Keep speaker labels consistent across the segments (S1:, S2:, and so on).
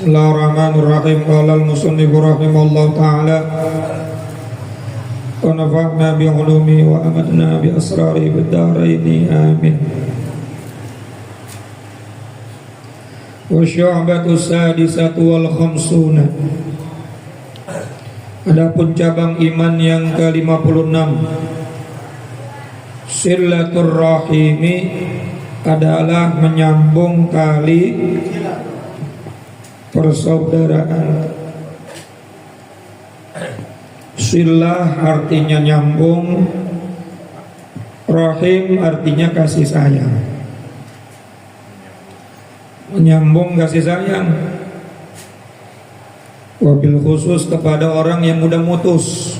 S1: Bismillahirrahmanirrahim. Qala al-musannif rahimallahu ta'ala wa nafa'na bi 'ulumi wa amadna bi asrari bid daraini amin. Wa syu'batu sadisatu wal khamsuna. Adapun cabang iman yang ke-56, silatur rahimi adalah menyambung tali persaudaraan. Silah artinya nyambung, rahim artinya kasih sayang. Menyambung kasih sayang, wabil khusus kepada orang yang mudah mutus,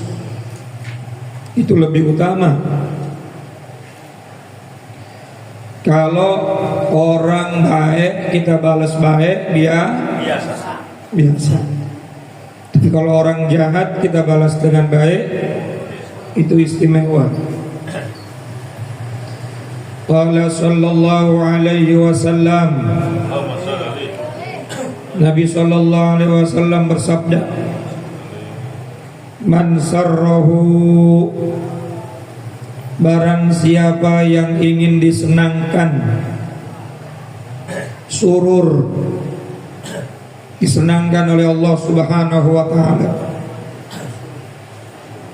S1: itu lebih utama. Kalau orang baik kita balas baik, biasa. Tapi kalau orang jahat kita balas dengan baik, itu istimewa. Qala sallallahu alaihi wasallam, Nabi sallallahu alaihi wasallam bersabda, man sarrahu, barang siapa yang ingin disenangkan, surur, disenangkan oleh Allah Subhanahu wa ta'ala,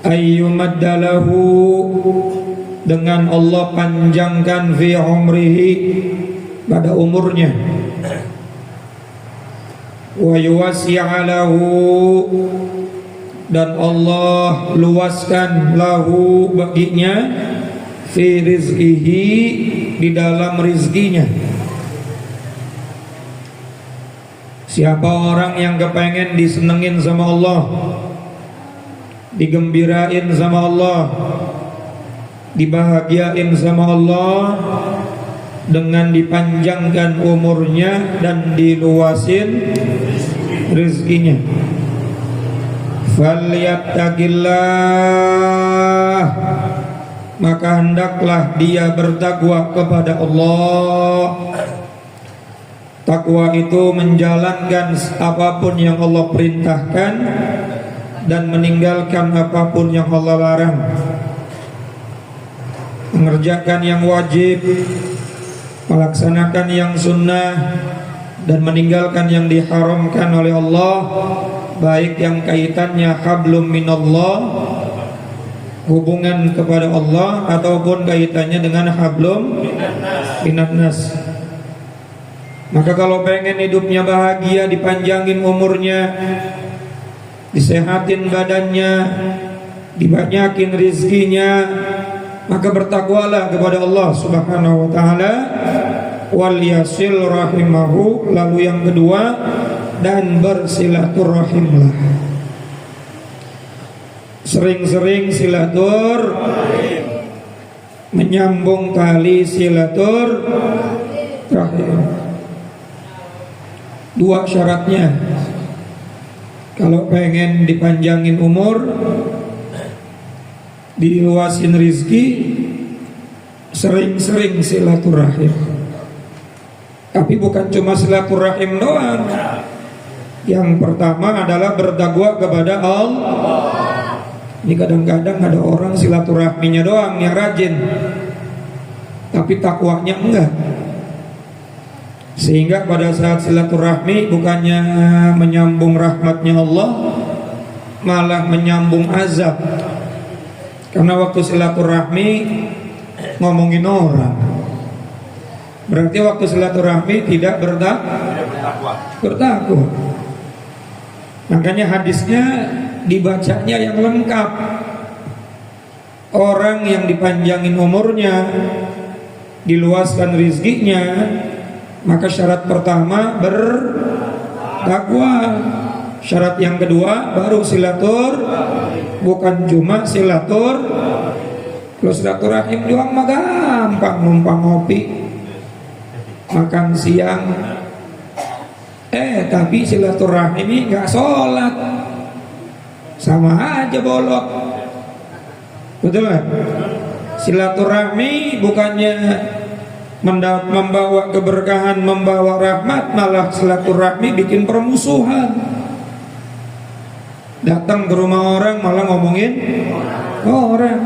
S1: ayyumaddalahu, dengan Allah panjangkan fi umrihi, pada umurnya, wa yuwasi'alahu, dan Allah luaskan lahu baginya fi rizqihi, di dalam rizkinya. Siapa orang yang kepengen disenengin sama Allah, digembirain sama Allah, dibahagiain sama Allah dengan dipanjangkan umurnya dan diluasin rizkinya, falyattaqillah, maka hendaklah dia bertakwa kepada Allah. Takwa itu menjalankan apapun yang Allah perintahkan dan meninggalkan apapun yang Allah larang, mengerjakan yang wajib, melaksanakan yang sunnah, dan meninggalkan yang diharamkan oleh Allah, baik yang kaitannya hablum minallah, hubungan kepada Allah, ataupun kaitannya dengan hablum minannas. Maka kalau pengen hidupnya bahagia, dipanjangin umurnya, disehatin badannya, dibanyakin rizkinya, maka bertakwalah kepada Allah Subhanahu wa ta'ala, wal yasil rahimahu, lalu yang kedua, dan bersilaturahimlah. Sering-sering silaturahim, menyambung tali silaturahim. Dua syaratnya kalau pengen dipanjangin umur, diluasin rizki, sering-sering silaturahim. Tapi bukan cuma silaturahim doang. Yang pertama adalah bertakwa kepada Allah. Ini kadang-kadang ada orang silaturahminya doang yang rajin, tapi takwanya enggak. Sehingga pada saat silaturahmi bukannya menyambung rahmatnya Allah, malah menyambung azab. Karena waktu silaturahmi ngomongin orang, berarti waktu silaturahmi tidak bertakwa. Makanya hadisnya dibacanya yang lengkap. Orang yang dipanjangin umurnya, diluaskan rizkinya, maka syarat pertama bertakwa, syarat yang kedua baru silatur, bukan cuma silatur. Kalau silaturahim doang mah gampang, numpang ngopi, makan siang. Tapi silaturahim ini nggak sholat, sama aja bolok. Betul kan? Silaturahmi bukannya membawa keberkahan, membawa rahmat, malah silaturahmi bikin permusuhan. Datang ke rumah orang malah ngomongin orang.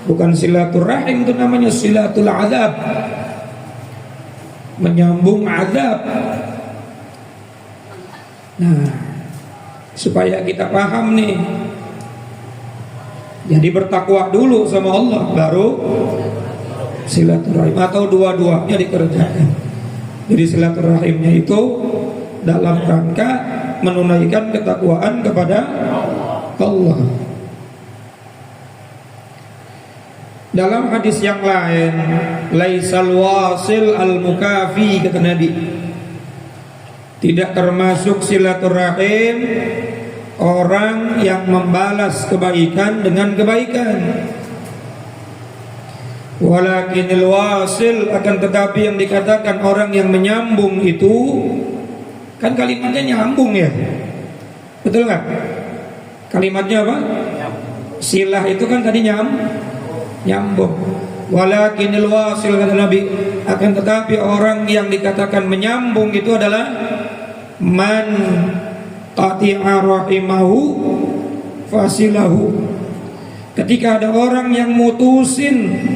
S1: Bukan silaturahim, itu namanya silatul adab, menyambung adab. Nah, supaya kita paham nih, jadi bertakwa dulu sama Allah, baru silaturahim, atau dua-duanya dikerjakan. Jadi silaturahimnya itu dalam rangka menunaikan ketakwaan kepada Allah. Dalam hadis yang lain, laisal wasil al mukafi, kata Nabi, tidak termasuk silaturahim orang yang membalas kebaikan dengan kebaikan. Walakinil wasil, akan tetapi yang dikatakan orang yang menyambung itu, kan kalimatnya nyambung ya, betul nggak? Kalimatnya apa? Silah itu kan tadi nyambung. Walakinil wasil, kata Nabi, akan tetapi orang yang dikatakan menyambung itu adalah man qati'a rahimahu fasilahu. Ketika ada orang yang mutusin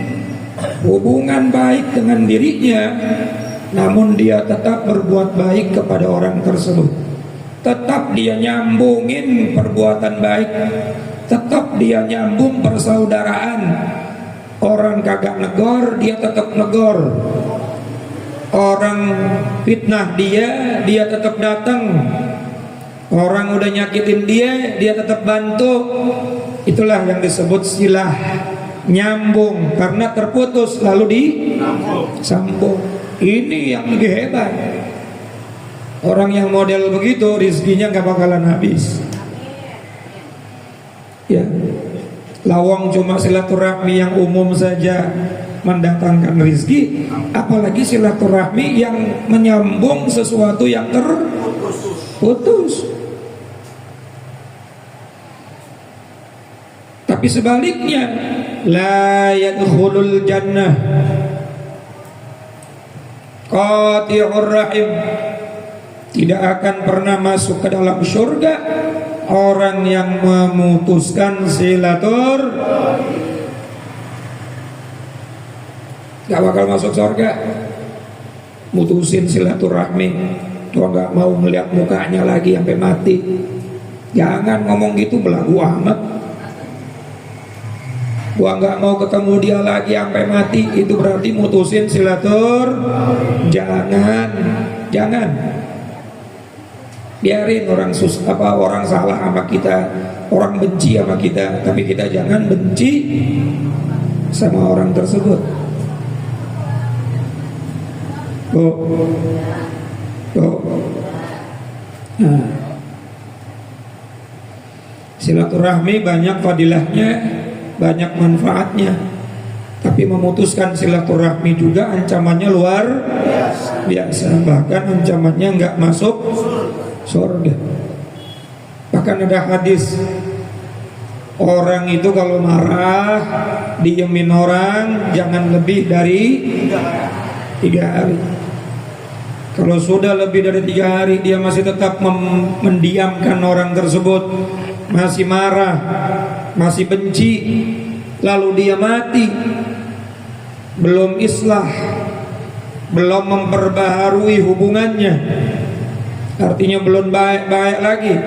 S1: hubungan baik dengan dirinya, namun dia tetap berbuat baik kepada orang tersebut, tetap dia nyambungin perbuatan baik, tetap dia nyambung persaudaraan. Orang kagak negor, dia tetap negor. Orang fitnah dia tetap datang. Orang udah nyakitin dia tetap bantu. Itulah yang disebut silah, nyambung, karena terputus lalu disambung. Ini yang lebih hebat. Orang yang model begitu rizkinya gak bakalan habis. Ya, lawang cuma silaturahmi yang umum saja mendatangkan rizki, apalagi silaturahmi yang menyambung sesuatu yang terputus. Tapi sebaliknya, la yadkhulul jannah qati'ur rahim, tidak akan pernah masuk ke dalam surga orang yang memutuskan silaturahim. Gak bakal masuk surga mutusin silaturahmi. Gua gak mau melihat mukanya lagi sampai mati. Jangan ngomong gitu, belagu amat. Gua gak mau ketemu dia lagi sampai mati, itu berarti mutusin silaturahmi. Jangan. Biarin orang orang salah sama kita, orang benci sama kita, tapi kita jangan benci sama orang tersebut. Nah, silaturahmi banyak fadilahnya, banyak manfaatnya. Tapi memutuskan silaturahmi juga ancamannya luar biasa. Bahkan ancamannya nggak masuk surga. Bahkan ada hadis, orang itu kalau marah diemin orang jangan lebih dari 3 hari. Kalau sudah lebih dari 3 hari dia masih tetap mendiamkan orang tersebut, masih marah, masih benci, lalu dia mati, belum islah, belum memperbaharui hubungannya, artinya belum baik-baik lagi,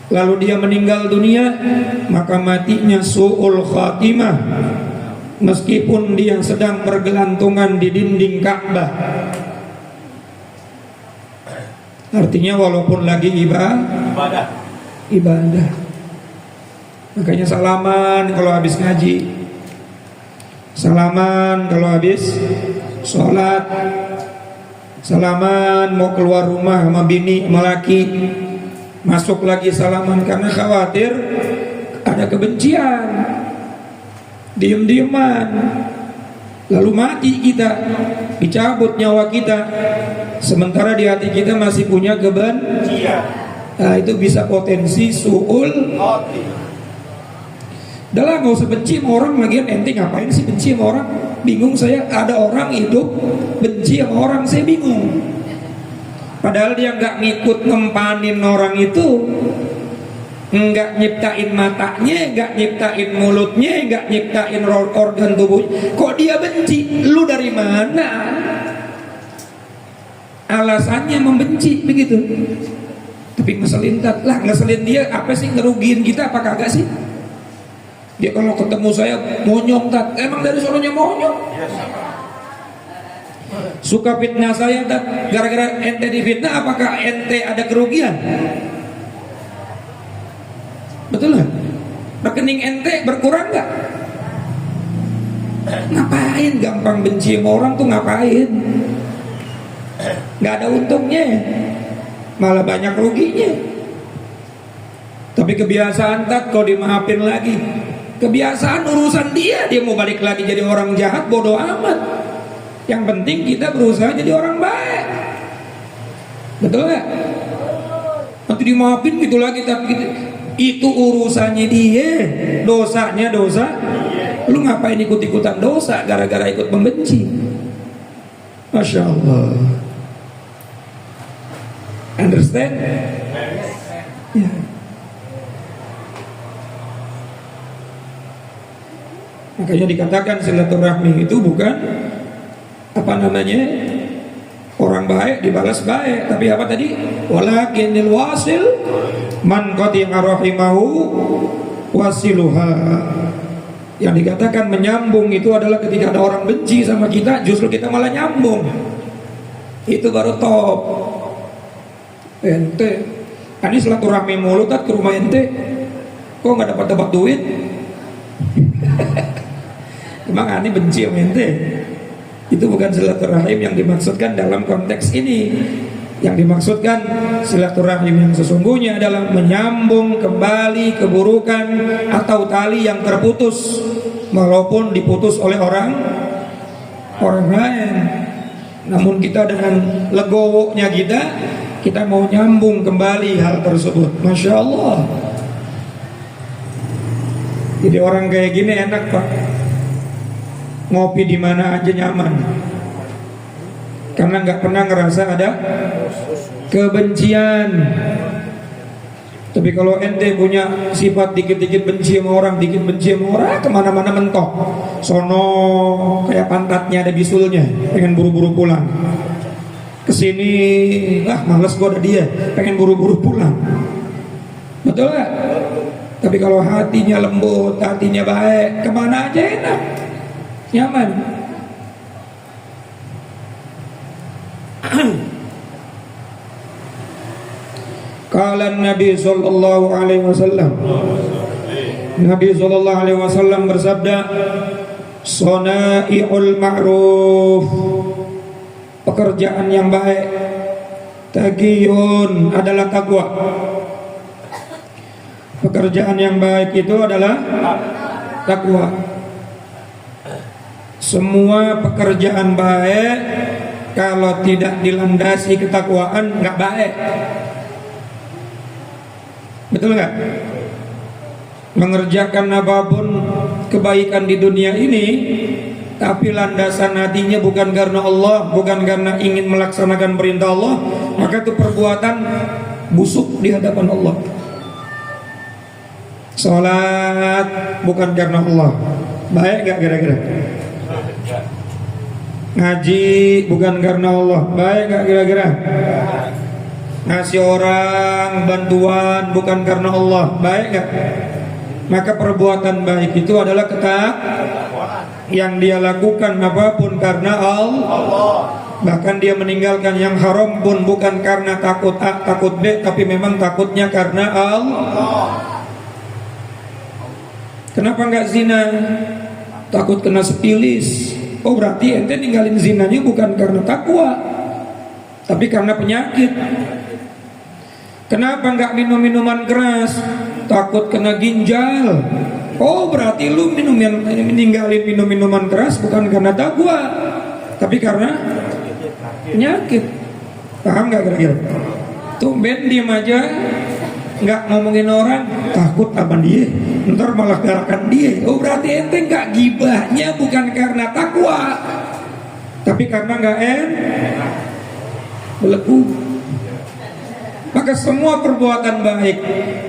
S1: lalu dia meninggal dunia, maka matinya su'ul khatimah, meskipun dia sedang bergelantungan di dinding Ka'bah. Artinya walaupun lagi ibadah. Makanya salaman kalau habis ngaji, salaman kalau habis sholat, salaman mau keluar rumah sama bini, sama laki, masuk lagi salaman, karena khawatir ada kebencian, diem-dieman, lalu mati kita, dicabut nyawa kita, sementara di hati kita masih punya kebencian. Nah, itu bisa potensi su'ul. Udah lah, nggak usah benci sama orang. Lagian ente ngapain sih benci sama orang? Bingung saya, ada orang hidup benci sama orang, saya bingung. Padahal dia nggak ngikut ngempanin orang itu, nggak nyiptain matanya, nggak nyiptain mulutnya, nggak nyiptain organ tubuh. Kok dia benci? Lu dari mana? Alasannya membenci begitu. Tapi ngeselin lah, ngeselin dia apa sih? Ngerugiin kita apa kagak sih? Dia kalau ketemu saya monyong tat, emang dari sononya monyong. Suka fitnah saya tat, gara-gara ente difitnah, apakah ente ada kerugian? Betul kan? Rekening ente berkurang nggak? Ngapain gampang benci sama orang tuh, ngapain? Nggak ada untungnya, malah banyak ruginya. Tapi kebiasaan tat, kau dimaafin lagi. Kebiasaan urusan dia mau balik lagi jadi orang jahat, bodoh amat. Yang penting kita berusaha jadi orang baik. Betul gak? Nanti dimaafin gitu lagi, tapi itu urusannya dia, dosanya dosa. Lu ngapain ikut-ikutan dosa gara-gara ikut membenci? Masya Allah. Understand? Ya. Makanya dikatakan silaturahmi itu bukan orang baik dibalas baik, tapi apa tadi? Walakinil wasil man qati'a rahimahu wasiluha. Yang dikatakan menyambung itu adalah ketika ada orang benci sama kita, justru kita malah nyambung. Itu baru top. Ente ini silaturahmi mulu tat ke rumah ente, kok nggak dapat duit? Emang aneh benci sama ente? Itu bukan silaturahim yang dimaksudkan dalam konteks ini. Yang dimaksudkan silaturahim yang sesungguhnya adalah menyambung kembali keburukan atau tali yang terputus, walaupun diputus oleh orang lain. Namun kita dengan legowonya kita mau nyambung kembali hal tersebut. Masya Allah. Jadi orang kayak gini enak Pak, ngopi di mana aja nyaman, karena nggak pernah ngerasa ada kebencian. Tapi kalau ente punya sifat dikit-dikit benci sama orang, dikit benci sama orang, kemana-mana mentok, sono kayak pantatnya ada bisulnya, pengen buru-buru pulang. Kesini, males gua ada dia, pengen buru-buru pulang. Betul gak? Tapi kalau hatinya lembut, hatinya baik, kemana aja enak, nyaman. Qala Nabi sallallahu alaihi wasallam, Nabi sallallahu alaihi wasallam bersabda, "Sana'iul ma'ruf," pekerjaan yang baik, taqiyun adalah takwa. Pekerjaan yang baik itu adalah takwa. Semua pekerjaan baik kalau tidak dilandasi ketakwaan nggak baik. Betul nggak? Mengerjakan apapun kebaikan di dunia ini, tapi landasan hatinya bukan karena Allah, bukan karena ingin melaksanakan perintah Allah, maka itu perbuatan busuk di hadapan Allah. Salat bukan karena Allah, baik gak kira-kira? Ngaji bukan karena Allah, baik gak kira-kira? Ngasih orang bantuan bukan karena Allah, baik gak? Maka perbuatan baik itu adalah yang dia lakukan apapun karena Allah. Bahkan dia meninggalkan yang haram pun bukan karena takut A, takut B, tapi memang takutnya karena Allah. Kenapa nggak zina? Takut kena sepilis. Oh berarti ente ninggalin zinanya bukan karena takwa, tapi karena penyakit. Kenapa nggak minum minuman keras? Takut kena ginjal. Oh berarti lu ninggalin minum minuman keras bukan karena takwa, tapi karena penyakit. Paham nggak kira-kira? Tumben diem aja. nggak ngomongin orang, takut sama dia, ntar malah galakan dia. Oh berarti ente nggak gibahnya bukan karena takwa, tapi karena nggak beleku. Maka semua perbuatan baik,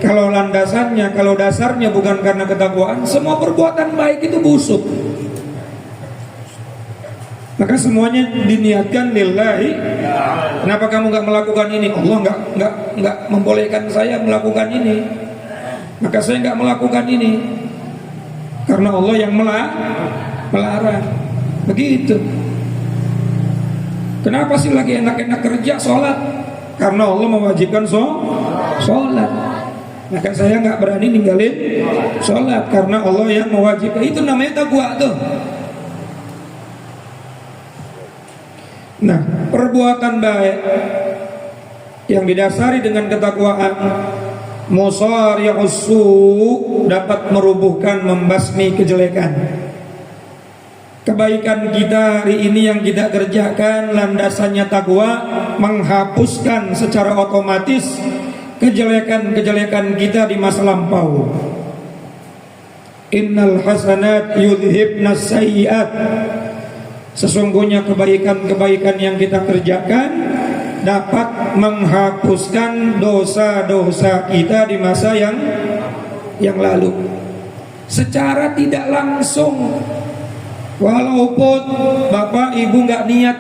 S1: kalau landasannya, kalau dasarnya bukan karena ketakwaan, semua perbuatan baik itu busuk. Maka semuanya diniatkan lillahi. Kenapa kamu nggak melakukan ini? Allah nggak membolehkan saya melakukan ini, maka saya nggak melakukan ini karena Allah yang melarang. Begitu. Kenapa sih lagi enak-enak kerja sholat? Karena Allah mewajibkan sholat. Maka saya nggak berani ninggalin sholat karena Allah yang mewajibkan. Itu namanya takwa tuh. Nah, perbuatan baik yang didasari dengan ketakwaan, musari'us su' dapat merubuhkan, membasmi kejelekan. Kebaikan kita hari ini yang kita kerjakan landasannya takwa, menghapuskan secara otomatis kejelekan-kejelekan kita di masa lampau. Innal hasanat yudhibnas sayyi'at. Sesungguhnya kebaikan-kebaikan yang kita kerjakan dapat menghapuskan dosa-dosa kita di masa yang lalu secara tidak langsung. Walaupun bapak ibu nggak niat,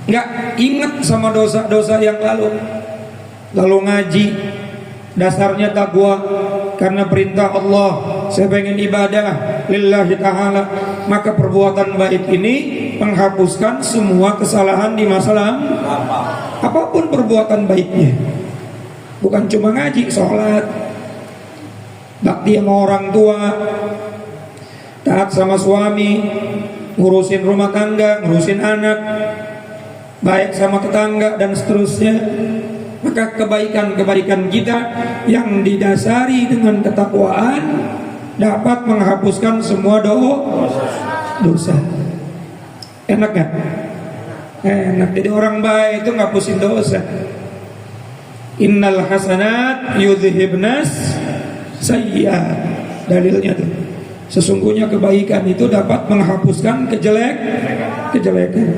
S1: nggak ingat sama dosa-dosa yang lalu ngaji, dasarnya takwa karena perintah Allah, saya pengen ibadah lillahi ta'ala, maka perbuatan baik ini menghapuskan semua kesalahan di masa lalu. Apapun perbuatan baiknya, bukan cuma ngaji, sholat, bakti sama orang tua, taat sama suami, ngurusin rumah tangga, ngurusin anak, baik sama tetangga dan seterusnya. Maka kebaikan-kebaikan kita yang didasari dengan ketakwaan dapat menghapuskan semua dosa. Enak kan? Enak. Jadi orang baik itu ngapusin dosa. Innal hasanat yudhibnas sayyi'at. Dalilnya tuh. Sesungguhnya kebaikan itu dapat menghapuskan kejelekan.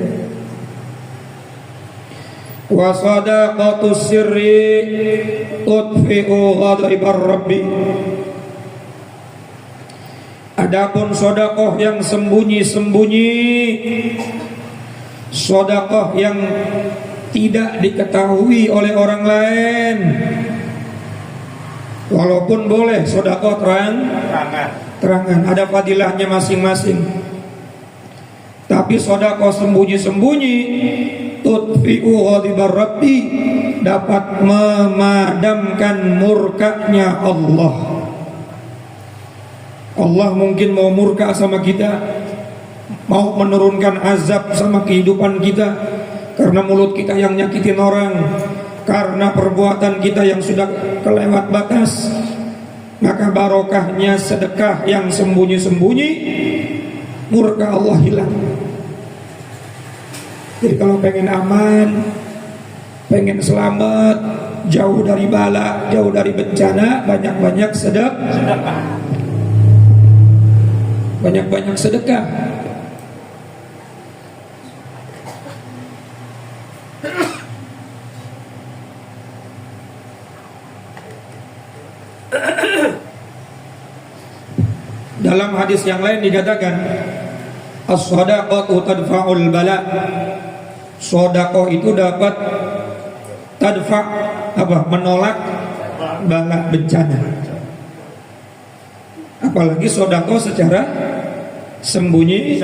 S1: Wa sadaqatus sirri tudfi'u ghadabar rabbi. Adapun sedekah yang sembunyi-sembunyi, sedekah yang tidak diketahui oleh orang lain, walaupun boleh sedekah terangan, ada fadilahnya masing-masing. Tapi sedekah sembunyi-sembunyi, tudfi'u ghadabar rabbi, dapat memadamkan murkanya Allah. Allah mungkin mau murka sama kita, mau menurunkan azab sama kehidupan kita karena mulut kita yang nyakitin orang, karena perbuatan kita yang sudah kelewat batas. Maka barokahnya sedekah yang sembunyi-sembunyi, murka Allah hilang. Jadi kalau pengen aman, pengen selamat, jauh dari bala, jauh dari bencana, banyak-banyak sedekah. Banyak-banyak sedekah. Dalam hadis yang lain dikatakan, as-shadaqatu tadfa'ul bala. Sedekah itu dapat tadfa', menolak bala, bencana. Apalagi sedekah secara sembunyi.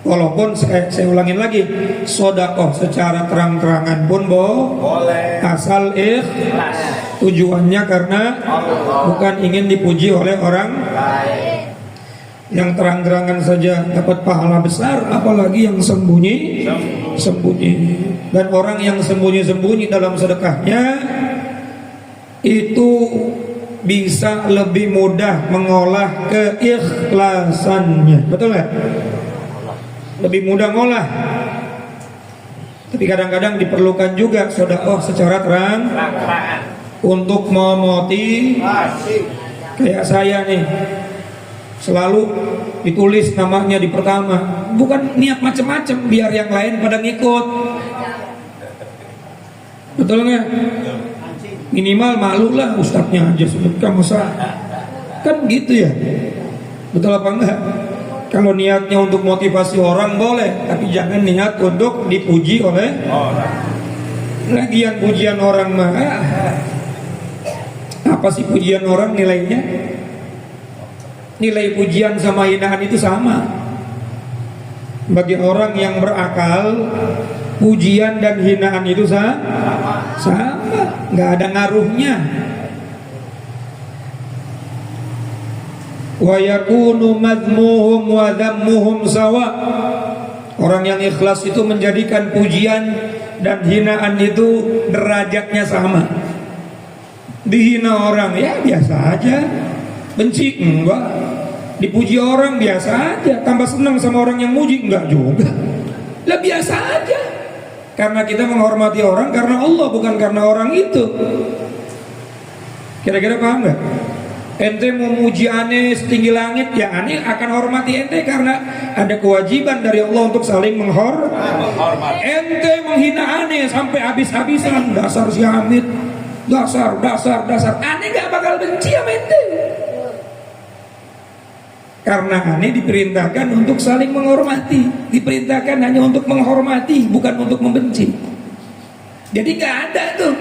S1: Walaupun saya ulangin lagi, sedekah secara terang-terangan pun boleh, asal ikhlas. Tujuannya karena bukan ingin dipuji oleh orang lain. Yang terang-terangan saja dapat pahala besar, apalagi yang sembunyi. Dan orang yang sembunyi-sembunyi dalam sedekahnya itu bisa lebih mudah mengolah keikhlasannya. Betul nggak? Lebih mudah ngolah. Tapi kadang-kadang diperlukan juga sedekah secara terang untuk memotivasi. Kayak saya nih, selalu ditulis namanya di pertama, bukan niat macam-macam biar yang lain pada ngikut. Betul nggak? Minimal malu lah ustadznya aja sebutkan masa kan gitu ya. Betul apa enggak? Kalau niatnya untuk motivasi orang boleh, tapi jangan niat untuk dipuji oleh orang. Lagian pujian orang mah apa sih pujian orang nilainya? Nilai pujian sama hinaan itu sama. Bagi orang yang berakal, pujian dan hinaan itu sama, nggak ada ngaruhnya. Wa yakunu madmuhum wa dhammuhum sawa. Orang yang ikhlas itu menjadikan pujian dan hinaan itu derajatnya sama. Dihina orang ya biasa aja, benci enggak, dipuji orang biasa aja, tambah senang sama orang yang muji enggak juga, lah biasa aja. Karena kita menghormati orang karena Allah, bukan karena orang itu. Kira-kira paham nggak? Ente mau muji aneh setinggi langit, ya aneh akan hormati ente karena ada kewajiban dari Allah untuk saling menghormati. Ente menghina aneh sampai habis-habisan, dasar si Hamid, dasar, aneh nggak bakal benci sama ente. Karena aneh diperintahkan untuk saling menghormati, diperintahkan hanya untuk menghormati, bukan untuk membenci. Jadi nggak ada tuh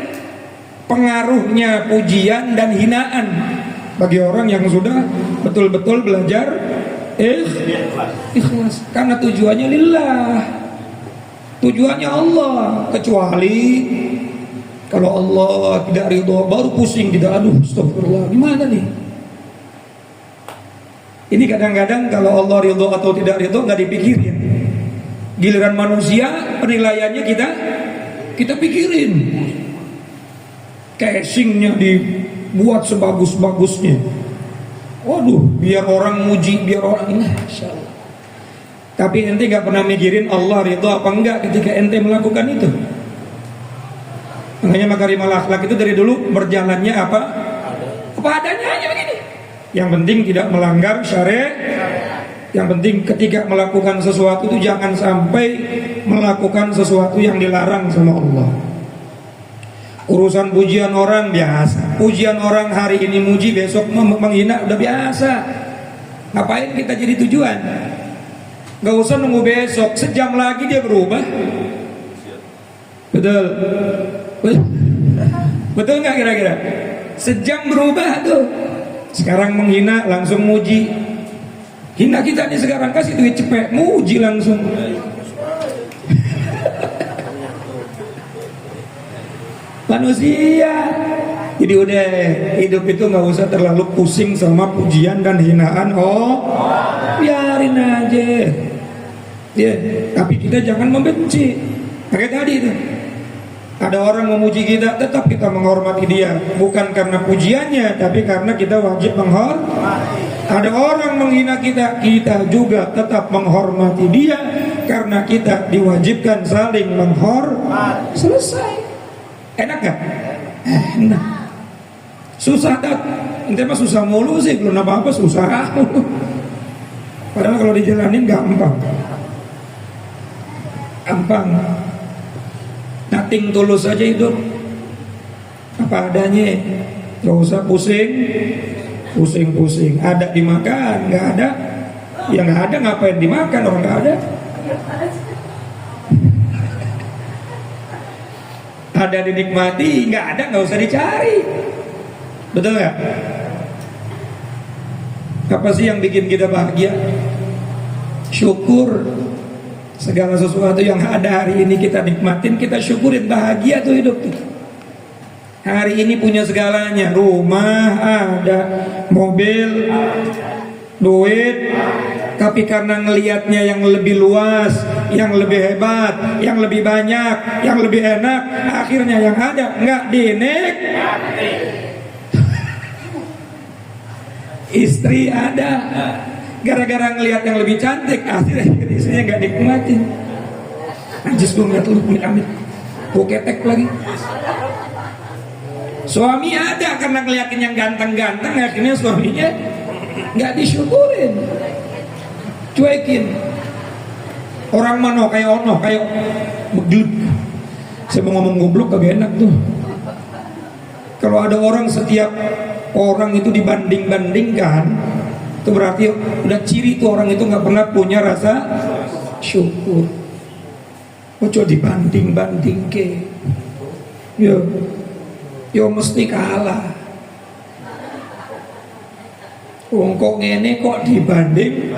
S1: pengaruhnya pujian dan hinaan bagi orang yang sudah betul-betul belajar ikhlas. Karena tujuannya lillah, tujuannya Allah. Kecuali kalau Allah tidak ridho baru pusing kita, aduh astagfirullah, gimana nih? Ini kadang-kadang kalau Allah ridho atau tidak ridho nggak dipikirin. Giliran manusia penilaiannya kita pikirin. Casingnya dibuat sebagus-bagusnya. Waduh, biar orang muji, biar orang ini. Tapi ente nggak pernah mikirin Allah ridho apa enggak ketika ente melakukan itu. Makanya makarimul akhlak itu dari dulu berjalannya apa adanya aja begini. Yang penting tidak melanggar syariat. Yang penting ketika melakukan sesuatu itu jangan sampai melakukan sesuatu yang dilarang sama Allah. Urusan pujian orang biasa. Pujian orang hari ini muji, besok menghina udah biasa. Ngapain kita jadi tujuan? Gak usah nunggu besok, sejam lagi dia berubah. Betul? Betul nggak kira-kira? Sejam berubah tuh. Sekarang menghina langsung muji. Hina kita nih sekarang, kasih duit cepet, muji langsung. Manusia. Jadi udah hidup itu nggak usah terlalu pusing sama pujian dan hinaan. Biarin aja. Ya, tapi kita jangan membenci. Kayak tadi itu. Ada orang memuji kita, tetap kita menghormati dia, bukan karena pujiannya, tapi karena kita wajib menghormati. Ada orang menghina kita, kita juga tetap menghormati dia, karena kita diwajibkan saling menghormati. Selesai. Enak gak? Enak. Susah tak? Ente mah susah mulu sih, belum apa-apa susah. Padahal kalau dijalanin gampang. Nating tulus aja hidup. Apa adanya. Gak usah pusing. Ada dimakan, gak ada. Ya gak ada, ngapain dimakan orang gak ada. Ada dinikmati, nggak ada nggak usah dicari. Betul nggak? Apa sih yang bikin kita bahagia? Syukur. Segala sesuatu yang ada hari ini kita nikmatin, kita syukurin, bahagia tuh hidup kita. Hari ini punya segalanya, rumah ada, mobil, duit. Tapi karena ngelihatnya yang lebih luas, yang lebih hebat, yang lebih banyak, yang lebih enak, akhirnya yang ada nggak dinikmati. Istri ada, gara-gara ngelihat yang lebih cantik, akhirnya istrinya nggak nikmatin. Najis gue ngeliat lu, amit-amit. Gue ketek lagi. Suami ada karena ngeliatin yang ganteng-ganteng, akhirnya suaminya nggak disyukurin, cuekin. Orang mana kayak ono, kayak begluk. Saya mau ngomong goblok kagak enak tuh. Kalau ada orang, setiap orang itu dibanding-bandingkan, itu berarti udah ciri tuh orang itu nggak pernah punya rasa syukur. Ojo dibanding-banding ke, yo mesti kalah. Wong kok ngene kok dibanding,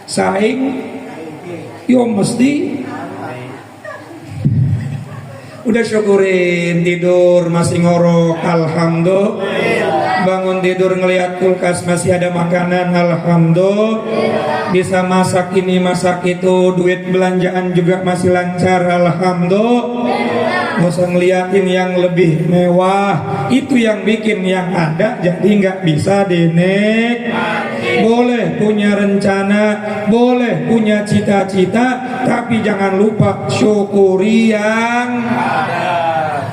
S1: saing, yo mesti. Udah syukurin, tidur masih ngorok, alhamdulillah. Bangun tidur ngelihat kulkas masih ada makanan, alhamdulillah. Bisa masak ini masak itu, duit belanjaan juga masih lancar, alhamdulillah. Gak usah ngeliatin yang lebih mewah, itu yang bikin yang ada jadi nggak bisa dinikmati. Boleh punya rencana, boleh punya cita-cita, tapi jangan lupa syukuri yang ada.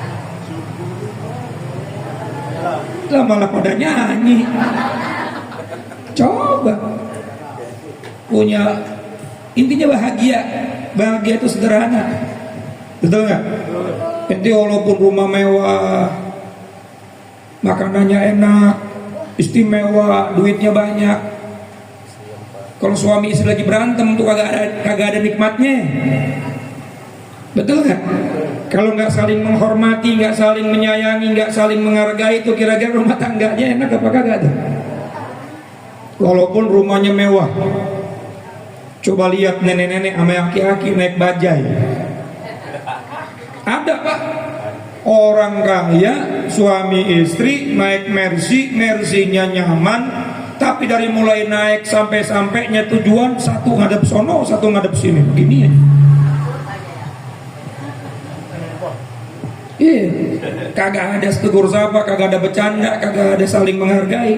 S1: Lah malah pada nyanyi. Coba punya, intinya bahagia. Bahagia itu sederhana, betul nggak? Ente walaupun rumah mewah, makanannya enak, istimewa, duitnya banyak, kalau suami istri lagi berantem tuh kagak ada nikmatnya, betul nggak? Kalau nggak saling menghormati, nggak saling menyayangi, nggak saling menghargai, itu kira-kira rumah tangganya enak apa kagak tuh? Walaupun rumahnya mewah, coba lihat nenek-nenek sama aki-aki naik bajai. Ada pak, orang kaya suami istri naik Mercy, Mercy-nya nyaman, tapi dari mulai naik sampai-sampainya tujuan satu ngadep sono, satu ngadep sini, begini ya. Kagak ada tegur sapa, kagak ada bercanda, kagak ada saling menghargai.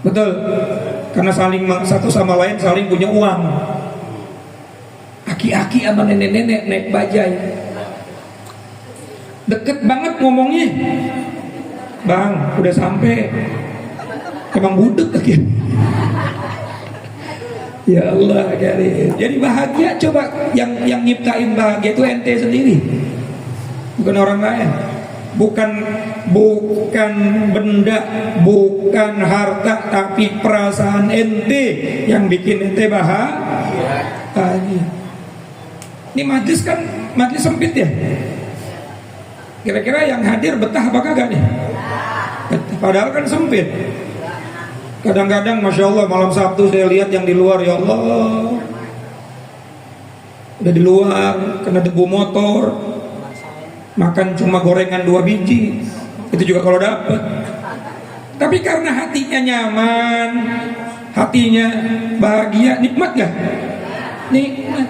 S1: Betul, karena saling satu sama lain saling punya uang. Aki-aki sama nenek-nenek naik bajai, deket banget ngomongnya. Bang, udah sampai. Emang budek lagi. Ya Allah, Karim. Jadi bahagia, coba yang nyiptain bahagia itu ente sendiri, bukan orang lain. Bukan benda, bukan harta, tapi perasaan ente yang bikin ente bahagia. Ini majlis kan majlis sempit ya. Kira-kira yang hadir betah apa kagak nih? Padahal kan sempit. Kadang-kadang Masya Allah malam Sabtu saya lihat yang di luar, ya Allah, udah di luar kena debu motor, makan cuma gorengan 2 biji, itu juga kalau dapet. Tapi karena hatinya nyaman, hatinya bahagia, nikmat gak? Nikmat.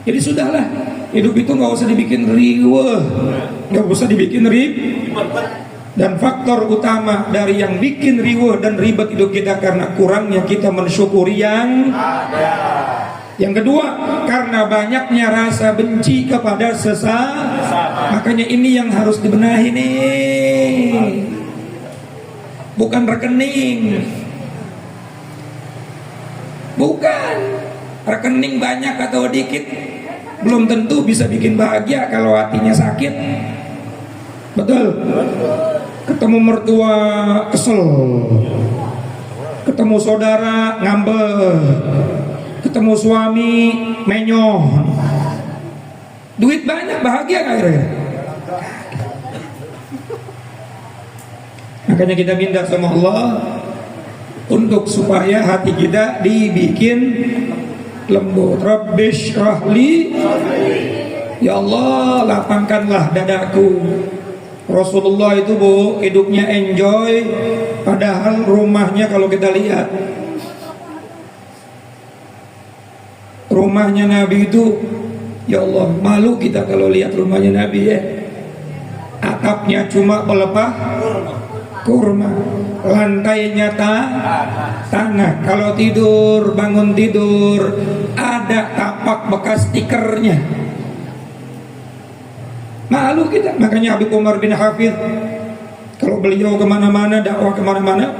S1: Jadi sudahlah, hidup itu nggak usah dibikin riweh, nggak usah dibikin ribet. Dan faktor utama dari yang bikin riweh dan ribet hidup kita karena kurangnya kita mensyukuri yang ada. Yang kedua, karena banyaknya rasa benci kepada sesama. Makanya ini yang harus dibenahi nih, bukan rekening, bukan rekening banyak atau dikit belum tentu bisa bikin bahagia kalau hatinya sakit. Betul. Ketemu mertua kesel, ketemu saudara ngambek, ketemu suami menyoh, duit banyak bahagia gak kira-kira? Makanya kita minta sama Allah untuk supaya hati kita dibikin lembut. Rabbish rahli, ya Allah lapangkanlah dadaku. Rasulullah itu bu hidupnya enjoy, padahal rumahnya kalau kita lihat rumahnya Nabi itu, ya Allah malu kita kalau lihat rumahnya Nabi ya. Atapnya cuma pelepah kurma, lantainya tanah. Kalau tidur, bangun tidur, ada tapak bekas stikernya. Malu kita. Makanya Habib Umar bin Hafidh, kalau beliau kemana-mana, dakwah kemana-mana,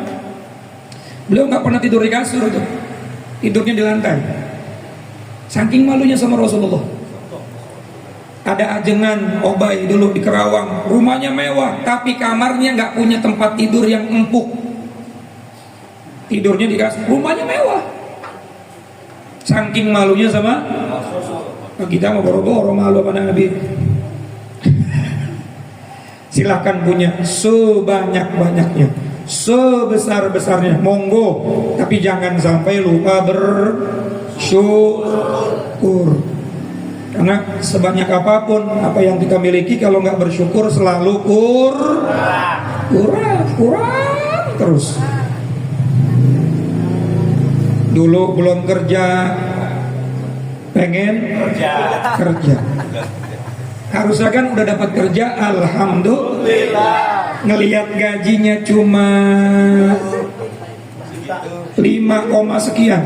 S1: beliau nggak pernah tidur di kasur tuh. Tidurnya di lantai. Saking malunya sama Rasulullah. Ada ajengan Obay dulu di Kerawang, rumahnya mewah, tapi kamarnya nggak punya tempat tidur yang empuk. Tidurnya di kasur, rumahnya mewah. Saking malunya sama kita, mau boro-boro malu sama Nabi. Silahkan punya sebanyak-banyaknya, sebesar-besarnya, monggo, tapi jangan sampai lupa bersyukur. Karena sebanyak apapun apa yang kita miliki, kalau nggak bersyukur selalu kurang terus. Dulu belum kerja, pengen kerja. Harusnya kan udah dapat kerja, alhamdulillah. Ngelihat gajinya cuma 5, sekian.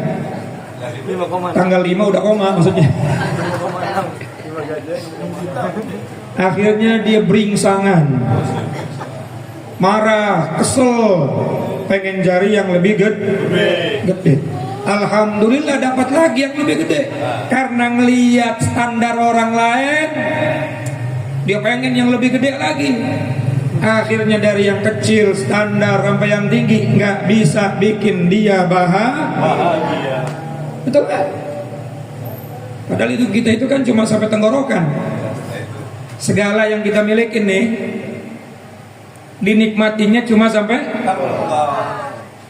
S1: Tanggal 5 udah koma maksudnya. Akhirnya dia beringsangan, marah, kesel, pengen cari yang lebih gede. Alhamdulillah dapat lagi yang lebih gede. Karena ngelihat standar orang lain, dia pengen yang lebih gede lagi. Akhirnya dari yang kecil standar sampai yang tinggi, nggak bisa bikin dia bahagia. Betul kan? Padahal itu kita itu kan cuma sampai tenggorokan. Segala yang kita miliki nih, dinikmatinya cuma sampai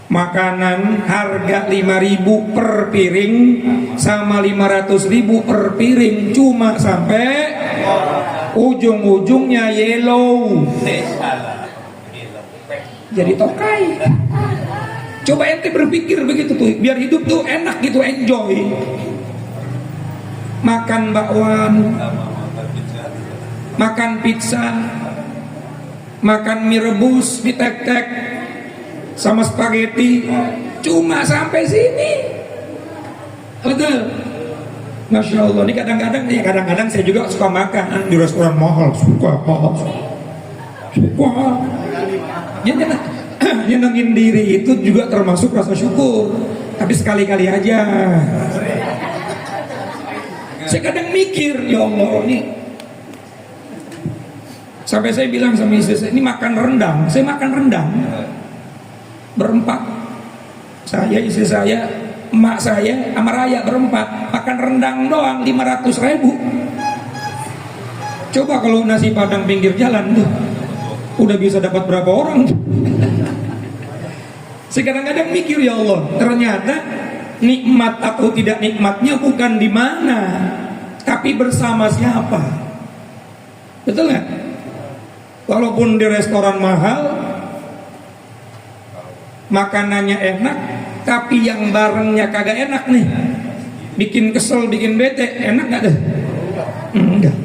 S1: makanan harga 5.000 per piring sama 500.000 per piring, cuma sampai ujung-ujungnya yellow, jadi tokai. Coba ente berpikir begitu tuh, biar hidup tuh enak gitu, enjoy. Makan bakwan, makan pizza, makan mie rebus, mie tek-tek, sama spaghetti, cuma sampai sini. Betul. Masya Allah. Ini kadang-kadang saya juga suka makan di restoran mahal, suka. Nyenengin diri itu juga termasuk rasa syukur, tapi sekali-kali aja. Saya kadang mikir, ya Allah, ini sampai saya bilang sama istri saya, ini makan rendang. Saya makan rendang berempat, saya, istri saya, emak saya, sama Raya berempat, makan rendang doang 500.000. Coba kalau nasi padang pinggir jalan tuh, udah bisa dapat berapa orang? Saya kadang-kadang mikir, ya Allah, ternyata nikmat atau tidak nikmatnya bukan di mana, tapi bersama siapa. Betul nggak? Walaupun di restoran mahal, makanannya enak, tapi yang barengnya kagak enak nih, bikin kesel, bikin bete. Enak nggak deh? Enggak.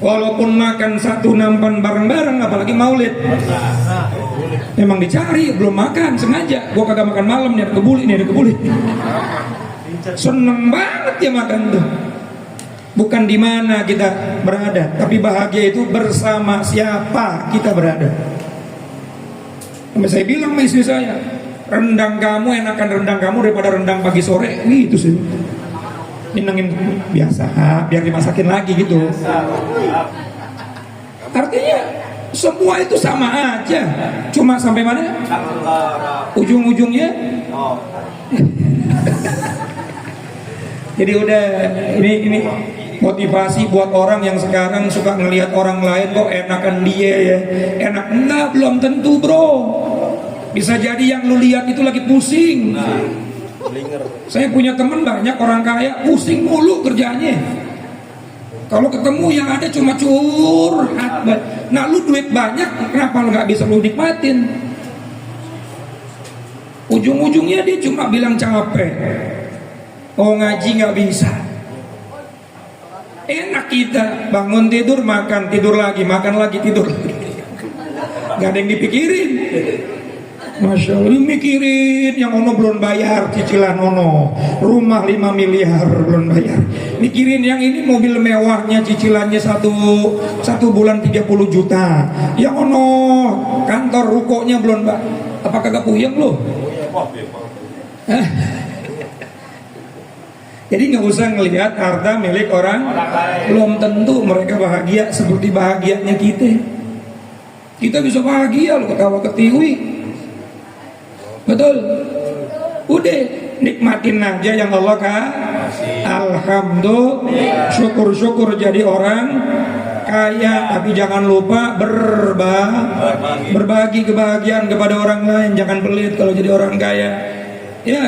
S1: Walaupun makan satu nampan bareng-bareng, apalagi maulid, memang dicari, belum makan sengaja. Gua kagak makan malam nih, ada kebuli. Seneng banget ya makan tuh. Bukan di mana kita berada, tapi bahagia itu bersama siapa kita berada. Sampai saya bilang sama istri saya, rendang kamu, enakan rendang kamu daripada rendang pagi sore, gitu sih. Nyenengin biasa, biar dimasakin lagi gitu. Artinya semua itu sama aja, cuma sampai mana? Ujung-ujungnya. Jadi udah, ini motivasi buat orang yang sekarang suka ngelihat orang lain kok enakan dia ya. Enak enggak, belum tentu bro. Bisa jadi yang lu lihat itu lagi pusing. Saya punya teman banyak orang kaya, pusing mulu kerjanya. Kalau ketemu yang ada cuma curhat. Nah lu duit banyak, kenapa lu nggak bisa lu nikmatin? Ujung-ujungnya dia cuma bilang capek. Oh ngaji nggak bisa. Enak kita bangun tidur, makan, tidur lagi, makan lagi, tidur lagi. Gak ada yang dipikirin. Masya Allah, mikirin yang ono belum bayar cicilan ono, rumah 5 miliar belum bayar. Mikirin yang ini mobil mewahnya cicilannya satu bulan 30 juta. Yang ono kantor rukonya belum bayar. Apa kagak puyeng lo? Jadi nggak usah ngelihat harta milik orang, belum tentu mereka bahagia seperti bahagianya kita. Kita bisa bahagia lo ketawa ketiwi. Betul. Udah nikmatin aja yang Allah kasih. Alhamdulillah. Syukur-syukur jadi orang kaya, tapi jangan lupa berbagi kebahagiaan kepada orang lain. Jangan pelit kalau jadi orang kaya. Ya,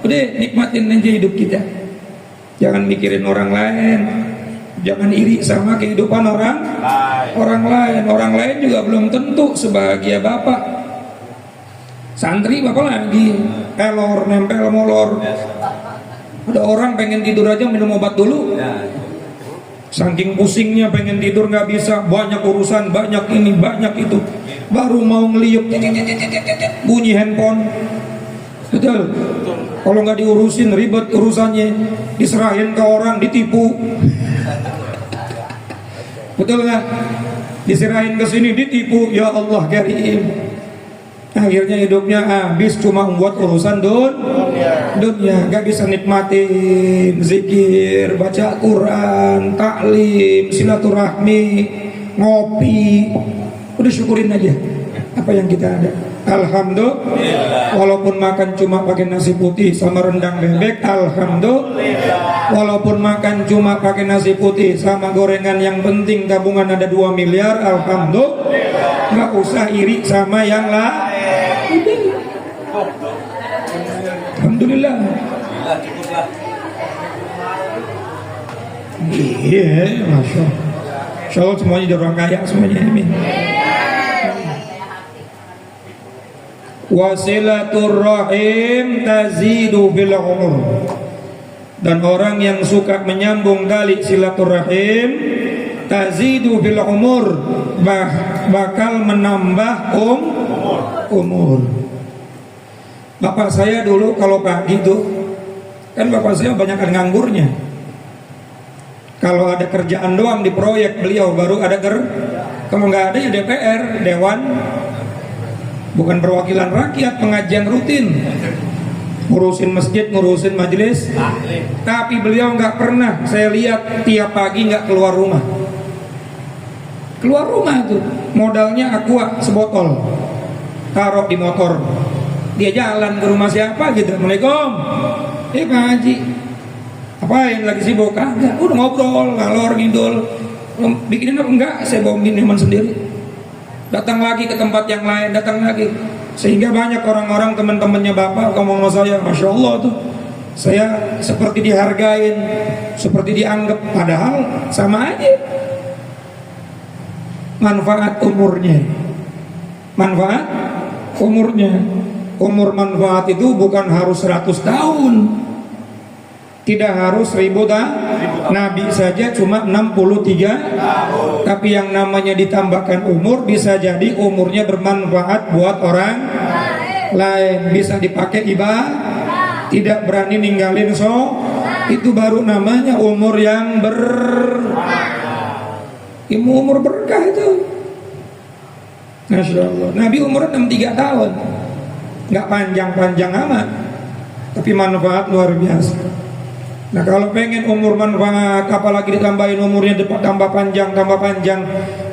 S1: udah nikmatin aja hidup kita. Jangan mikirin orang lain. Jangan iri sama kehidupan orang lain. Orang lain juga belum tentu sebahagia Bapak. Santri bapak lagi pelor nempel molor. Ada orang pengen tidur aja minum obat dulu. Saking pusingnya pengen tidur nggak bisa, banyak urusan, banyak ini, banyak itu. Baru mau ngeliuk bunyi handphone. Betul. Kalau nggak diurusin ribet urusannya, diserahin ke orang, ditipu. Betul nggak? Diserahin ke sini ditipu. Ya Allah karim. Akhirnya hidupnya habis cuma membuat urusan dunia, gak bisa nikmatin zikir, baca Quran, taklim, silaturahmi, ngopi. Udah syukurin aja apa yang kita ada. Alhamdulillah. Walaupun makan cuma pakai nasi putih sama rendang bebek, alhamdulillah. Walaupun makan cuma pakai nasi putih sama gorengan, yang penting tabungan ada 2 miliar, alhamdulillah. Gak usah iri sama yang lain. Alhamdulillah. Iya, masya Allah, semuanya jadi orang kaya semuanya ini. Wasilatur rahim tazidu bil umur. Dan orang yang suka menyambung tali silaturahim tazidu bil umur, bakal menambah umur. Bapak saya dulu kalau pagi tuh, kan bapak saya banyak nganggurnya. Kalau ada kerjaan doang di proyek beliau baru ada kalau nggak ada ya DPR, Dewan, bukan perwakilan rakyat, pengajian rutin, ngurusin masjid, ngurusin majelis. Tapi beliau nggak pernah saya lihat tiap pagi nggak keluar rumah. Keluar rumah tuh modalnya aqua sebotol, taruh di motor, dia jalan ke rumah siapa gitu. Assalamualaikum, Pak Haji, apain lagi sibuk? Kagak, udah ngobrol ngalor ngidul. Bikinin apa? Enggak, saya bawa minuman sendiri. Datang lagi ke tempat yang lain, datang lagi, sehingga banyak orang-orang teman-temannya bapak ngomong sama saya, masya Allah tuh, saya seperti dihargain, seperti dianggap, padahal sama aja. Manfaat umurnya, umur manfaat itu bukan harus 100 tahun, tidak harus 1000 tahun. Nabi saja cuma 63 tahun. Tapi yang namanya ditambahkan umur bisa jadi umurnya bermanfaat buat orang lain, bisa dipakai ibadah, tidak berani ninggalin itu baru namanya umur yang umur berkah itu. Masya Allah. Nabi umur 63 tahun, nggak panjang-panjang amat, tapi manfaat luar biasa. Nah kalau pengen umur manfaat, apalagi ditambahin umurnya tambah panjang,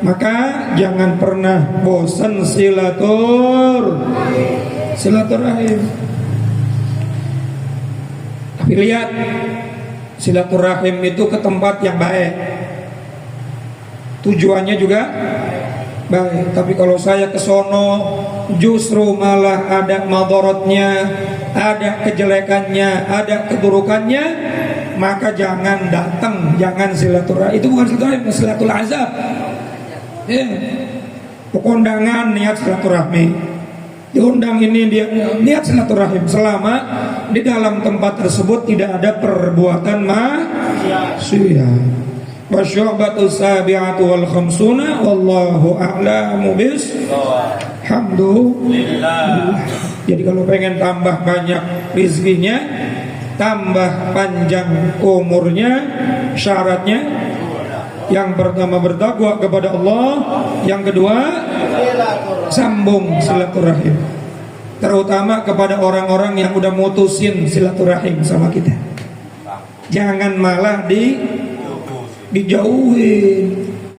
S1: maka jangan pernah bosan silaturahim. Tapi lihat, silaturahim itu ke tempat yang baik, tujuannya juga baik. Tapi kalau saya ke sono justru malah ada madharatnya, ada kejelekannya, ada keburukannya, maka jangan datang, jangan silaturahim. Itu bukan silaturahim, silatul azab. Kondangan niat silaturahmi, diundang ini dia niat silaturahim, selama di dalam tempat tersebut tidak ada perbuatan maksiat. Wasyu'batu sabi'atu wal khamsuna wallahu a'lamu bis alhamdulillah. Jadi kalau pengen tambah banyak rizkinya, tambah panjang umurnya, syaratnya yang pertama bertakwa kepada Allah, yang kedua sambung silaturahim, terutama kepada orang-orang yang udah mutusin silaturahim sama kita. Jangan malah dijauhin.